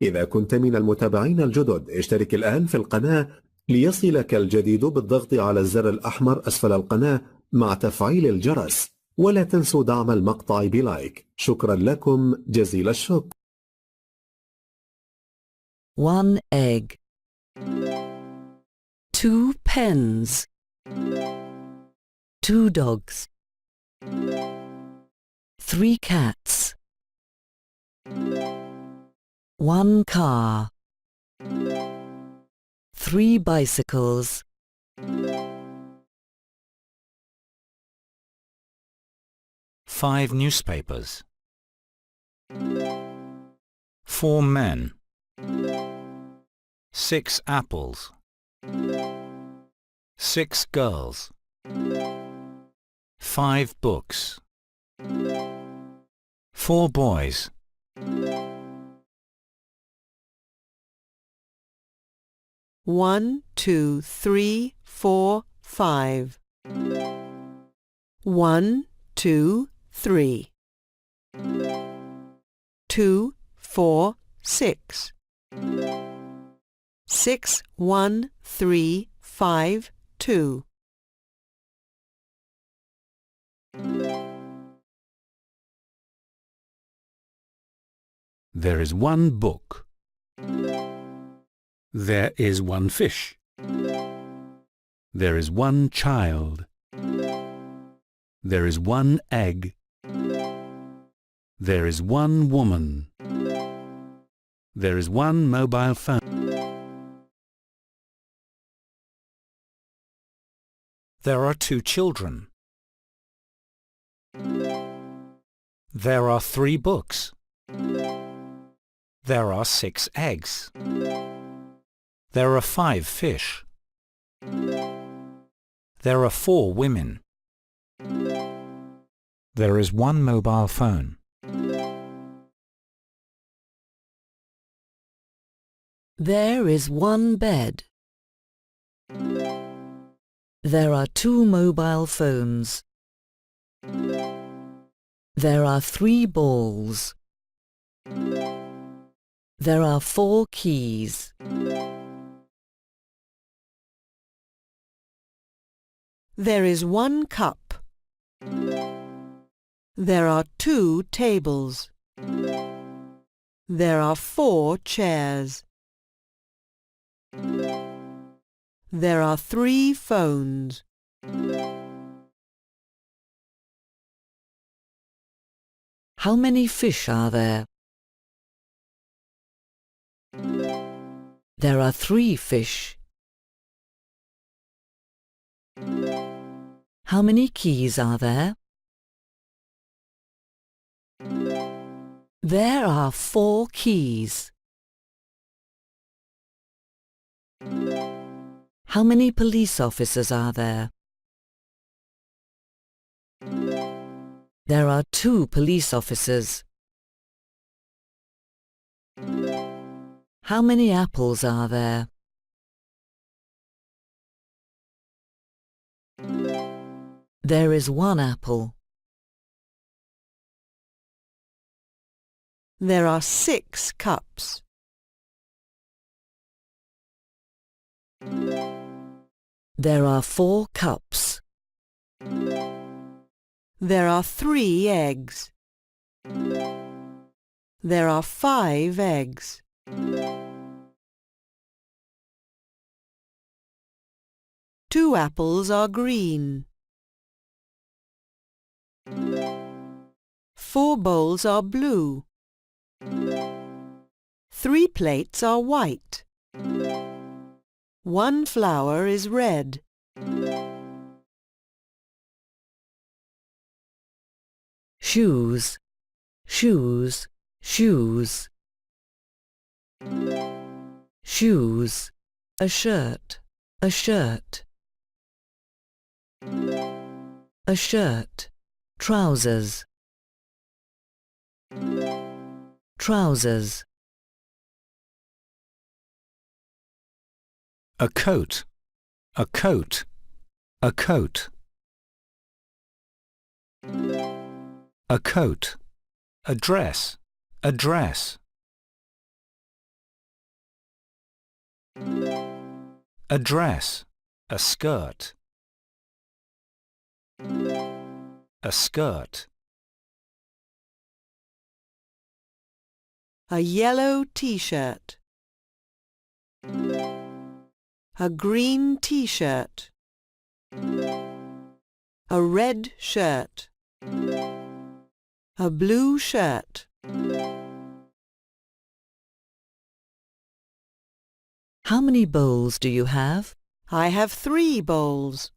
إذا كنت من المتابعين الجدد اشترك الآن في القناة ليصلك الجديد بالضغط على الزر الأحمر أسفل القناة مع تفعيل الجرس، ولا تنسوا دعم المقطع بلايك. شكرا لكم جزيل الشكر. 1 egg, 2 pens, 2 dogs, 3 cats, 1 car, 3 bicycles, 5 newspapers, 4 men, 6 apples, 6 girls, 5 books, 4 boys, 1, 2, 3, 4, 5. 1, 2, 3. 2, 4, 6. 6, 1, 3, 5, 2. There is 1 book. There is 1 fish. There is 1 child. There is 1 egg. There is 1 woman. There is 1 mobile phone. There are 2 children. There are 3 books. There are 6 eggs. There are 5 fish. There are 4 women. There is 1 mobile phone. there is 1 bed. There are 2 mobile phones. There are 3 balls. There are 4 keys. There is 1 cup. There are 2 tables. There are 4 chairs. There are 3 phones. How many fish are there? There are 3 fish. How many keys are there? There are 4 keys. How many police officers are there? There are 2 police officers. How many apples are there? There is 1 apple. There are 6 cups. There are 4 cups. There are 3 eggs. There are 5 eggs. Two apples are green. 4 bowls are blue. 3 plates are white. 1 flower is red. Shoes, shoes, shoes. Shoes, a shirt, a shirt. A shirt, trousers. Trousers. A coat, a coat, a coat. A coat, a dress, a dress. A dress. A skirt. A skirt. A yellow t-shirt. A green t-shirt. A red shirt. A blue shirt. How many bowls do you have? I have 3 bowls.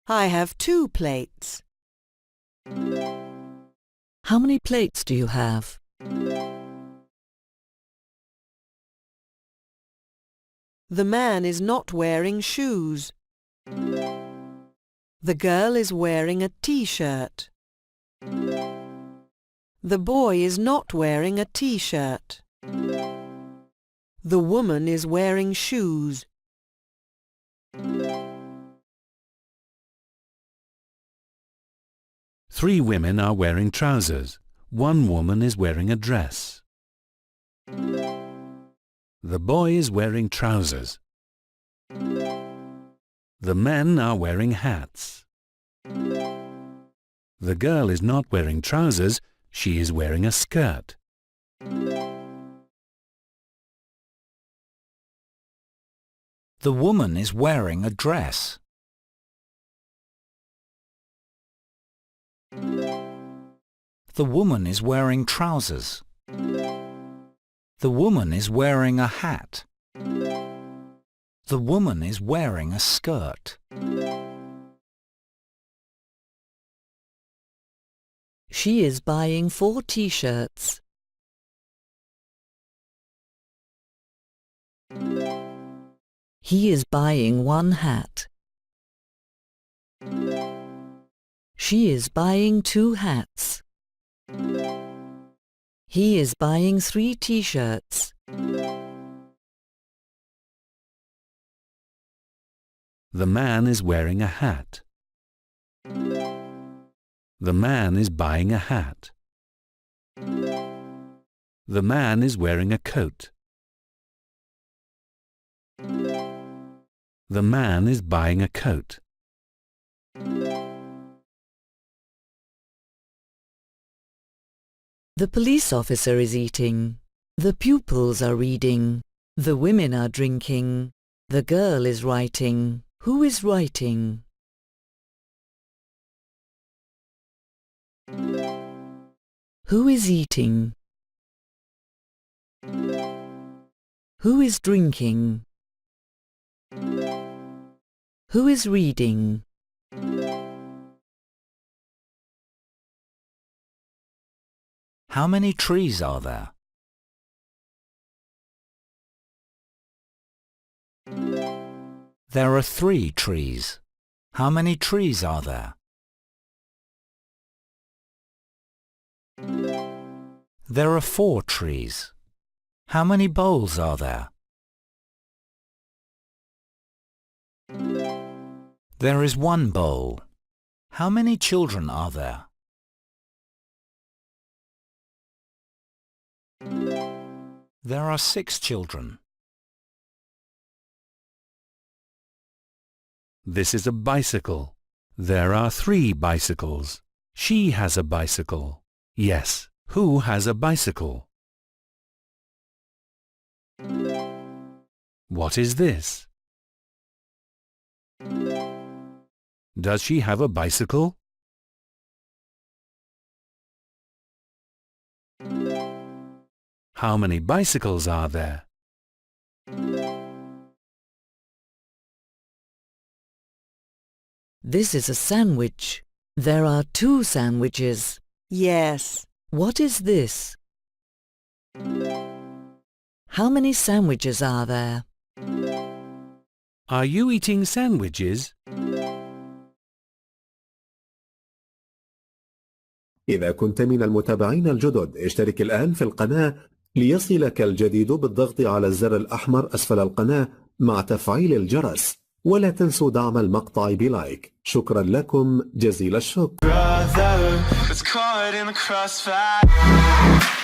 I have 2 plates. How many plates do you have? The man is not wearing shoes. The girl is wearing a t-shirt. The boy is not wearing a t-shirt. The woman is wearing shoes. Three women are wearing trousers. One woman is wearing a dress. The boy is wearing trousers. The men are wearing hats. The girl is not wearing trousers, she is wearing a skirt. The woman is wearing a dress. The woman is wearing trousers. The woman is wearing a hat. The woman is wearing a skirt. She is buying 4 t-shirts. He is buying 1 hat. She is buying 2 hats. He is buying 3 t-shirts. The man is wearing a hat. The man is buying a hat. The man is wearing a coat. The man is buying a coat. The police officer is eating. The pupils are reading. The women are drinking. The girl is writing. Who is writing? Who is eating? Who is drinking? Who is reading? How many trees are there? There are 3 trees. How many trees are there? There are 4 trees. How many bowls are there? There is 1 bowl. How many children are there? There are 6 children. This is a bicycle. There are 3 bicycles. She has a bicycle. Yes, who has a bicycle? What is this? Does she have a bicycle? How many bicycles are there? This is a sandwich. There are 2 sandwiches. Yes. What is this? How many sandwiches are there? Are you eating sandwiches? إذا كنت من المتابعين الجدد اشترك الآن في القناة ليصلك الجديد بالضغط على الزر الأحمر أسفل القناة مع تفعيل الجرس. ولا تنسوا دعم المقطع بلايك. شكرا لكم جزيل الشكر. Brother was caught in the crossfire.